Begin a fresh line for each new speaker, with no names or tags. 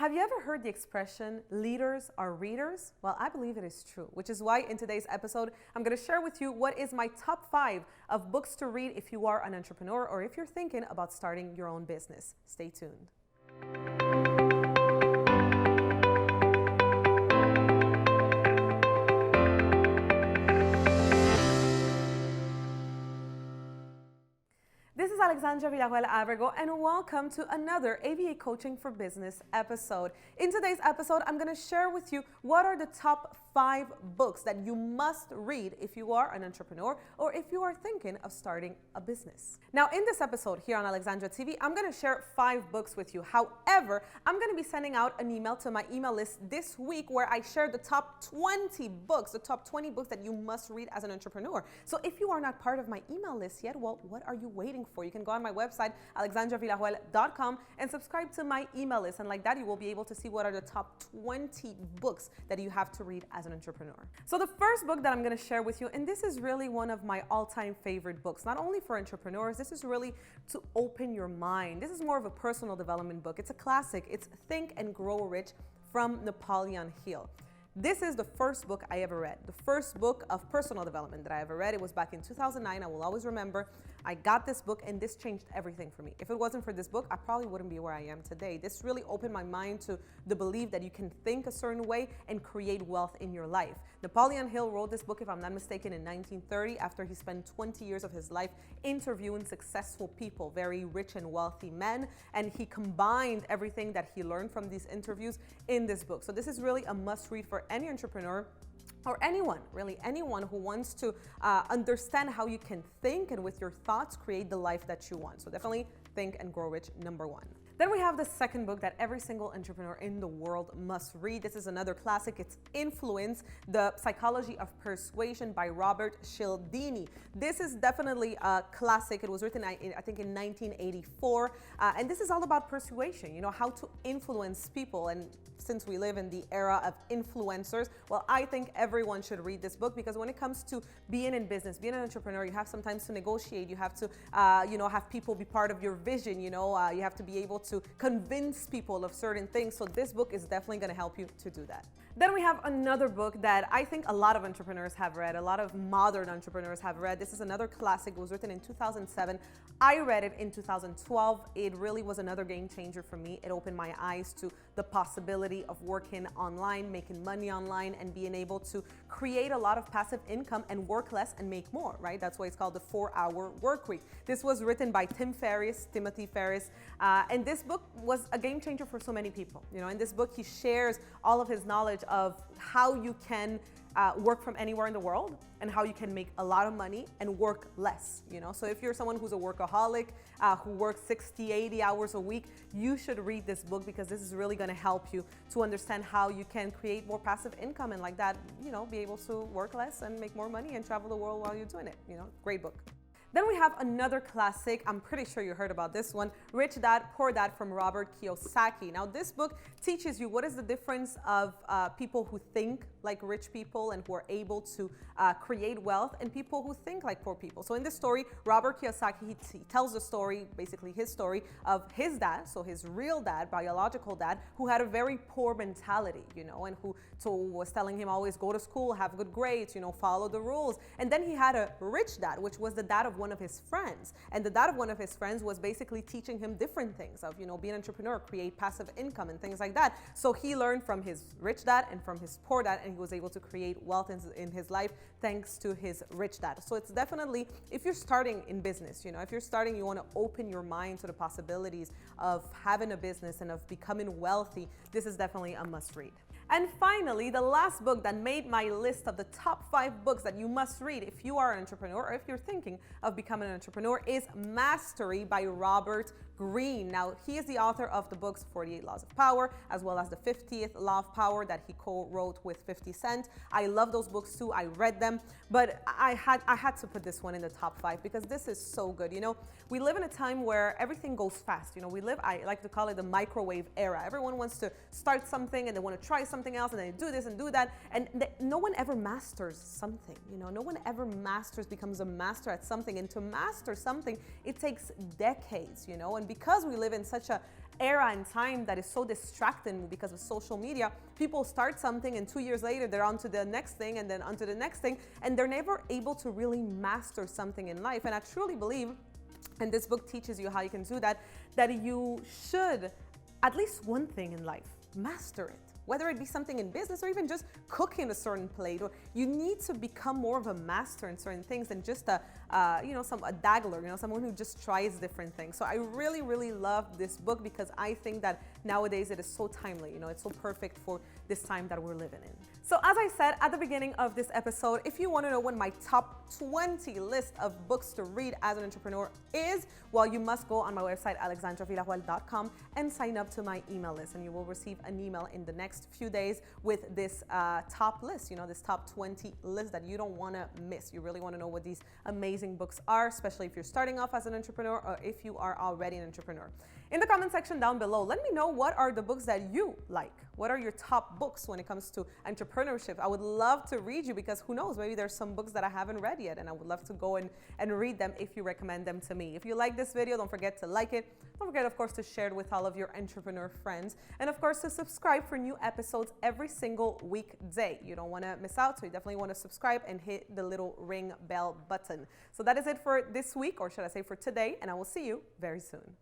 Have you ever heard the expression, leaders are readers? Well, I believe it is true, which is why in today's episode, I'm going to share with you what is my top 5 of books to read if you are an entrepreneur or if you're thinking about starting your own business. Stay tuned. This is Alexandra Villarroel Abrego, and welcome to another A.V.A. Coaching for Business episode. In today's episode, I'm going to share with you what are the top 5 books that you must read if you are an entrepreneur or if you are thinking of starting a business. Now, in this episode here on Alexandra TV, I'm going to share 5 books with you. However, I'm going to be sending out an email to my email list this week where I share the top 20 books, the top 20 books that you must read as an entrepreneur. So if you are not part of my email list yet, well, what are you waiting for? You can go on my website, alexandravillarroel.com, and subscribe to my email list. And like that, you will be able to see what are the top 20 books that you have to read as an entrepreneur. So the first book that I'm going to share with you, and this is really one of my all-time favorite books, not only for entrepreneurs, this is really to open your mind. This is more of a personal development book. It's a classic. It's Think and Grow Rich from Napoleon Hill. This is the first book I ever read, the first book of personal development that I ever read. It was back in 2009. I will always remember. I got this book and this changed everything for me. If it wasn't for this book, I probably wouldn't be where I am today. This really opened my mind to the belief that you can think a certain way and create wealth in your life. Napoleon Hill wrote this book, if I'm not mistaken, in 1930 after he spent 20 years of his life interviewing successful people, very rich and wealthy men, and he combined everything that he learned from these interviews in this book. So this is really a must read for any entrepreneur or anyone, really anyone who wants to understand how you can think and with your thoughts create the life that you want. So definitely Think and Grow Rich, number 1. Then we have the second book that every single entrepreneur in the world must read. This is another classic. It's Influence, The Psychology of Persuasion by Robert Cialdini. This is definitely a classic. It was written, I think, in 1984. And this is all about persuasion, how to influence people. And since we live in the era of influencers, well, I think everyone should read this book because when it comes to being in business, being an entrepreneur, you have sometimes to negotiate. You have to, have people be part of your vision. You have to be able to convince people of certain things. So this book is definitely going to help you to do that. Then we have another book that I think a lot of entrepreneurs have read, a lot of modern entrepreneurs have read. This is another classic. It was written in 2007. I read it in 2012. It really was another game changer for me. It opened my eyes to the possibility of working online, making money online, and being able to create a lot of passive income and work less and make more, right? That's why it's called the 4-Hour Workweek. This was written by Timothy Ferriss, and this book was a game changer for so many people. In this book, he shares all of his knowledge of how you can work from anywhere in the world and how you can make a lot of money and work less. So if you're someone who's a workaholic, who works 60, 80 hours a week, you should read this book because this is really going to help you to understand how you can create more passive income and like that, be able to work less and make more money and travel the world while you're doing it. Great book. Then we have another classic. I'm pretty sure you heard about this one, Rich Dad, Poor Dad from Robert Kiyosaki. Now, this book teaches you what is the difference of people who think like rich people and who are able to create wealth and people who think like poor people. So in this story, Robert Kiyosaki, he tells the story, basically his story of his dad, so his real dad, biological dad, who had a very poor mentality, and who was telling him always go to school, have good grades, follow the rules. And then he had a rich dad, which was the dad of one of his friends. And the dad of one of his friends was basically teaching him different things of, be an entrepreneur, create passive income and things like that. So he learned from his rich dad and from his poor dad, and he was able to create wealth in his life thanks to his rich dad. So it's definitely, if you're starting in business, if you're starting, you want to open your mind to the possibilities of having a business and of becoming wealthy, this is definitely a must read. And finally, the last book that made my list of the top 5 books that you must read if you are an entrepreneur or if you're thinking of becoming an entrepreneur is Mastery by Robert Greene. Now, he is the author of the books 48 Laws of Power, as well as the 50th Law of Power that he co-wrote with 50 Cent. I love those books too. I read them, but I had to put this one in the top 5 because this is so good. We live in a time where everything goes fast. I like to call it the microwave era. Everyone wants to start something and they want to try something else and they do this and do that. And no one ever masters something. No one ever becomes a master at something. And to master something, it takes decades, And because we live in such a era and time that is so distracting because of social media, people start something and 2 years later they're on to the next thing and then on to the next thing, and they're never able to really master something in life. And I truly believe, and this book teaches you how you can do that, that you should, at least one thing in life, master it. Whether it be something in business or even just cooking a certain plate, or you need to become more of a master in certain things than just a daggler, someone who just tries different things. So I really, really love this book because I think that nowadays it is so timely. It's so perfect for this time that we're living in. So as I said at the beginning of this episode, if you want to know what my top 20 list of books to read as an entrepreneur is, well, you must go on my website, alexandravillarroel.com, and sign up to my email list, and you will receive an email in the next few days with this top list, this top 20 list that you don't want to miss. You really want to know what these amazing books are, especially if you're starting off as an entrepreneur or if you are already an entrepreneur. In the comment section down below, let me know what are the books that you like. What are your top books when it comes to entrepreneurship? I would love to read you because who knows, maybe there's some books that I haven't read yet, and I would love to go and read them if you recommend them to me. If you like this video, don't forget to like it. Don't forget, of course, to share it with all of your entrepreneur friends. And of course, to subscribe for new episodes every single weekday. You don't want to miss out, so you definitely want to subscribe and hit the little ring bell button. So that is it for this week, or should I say for today, and I will see you very soon.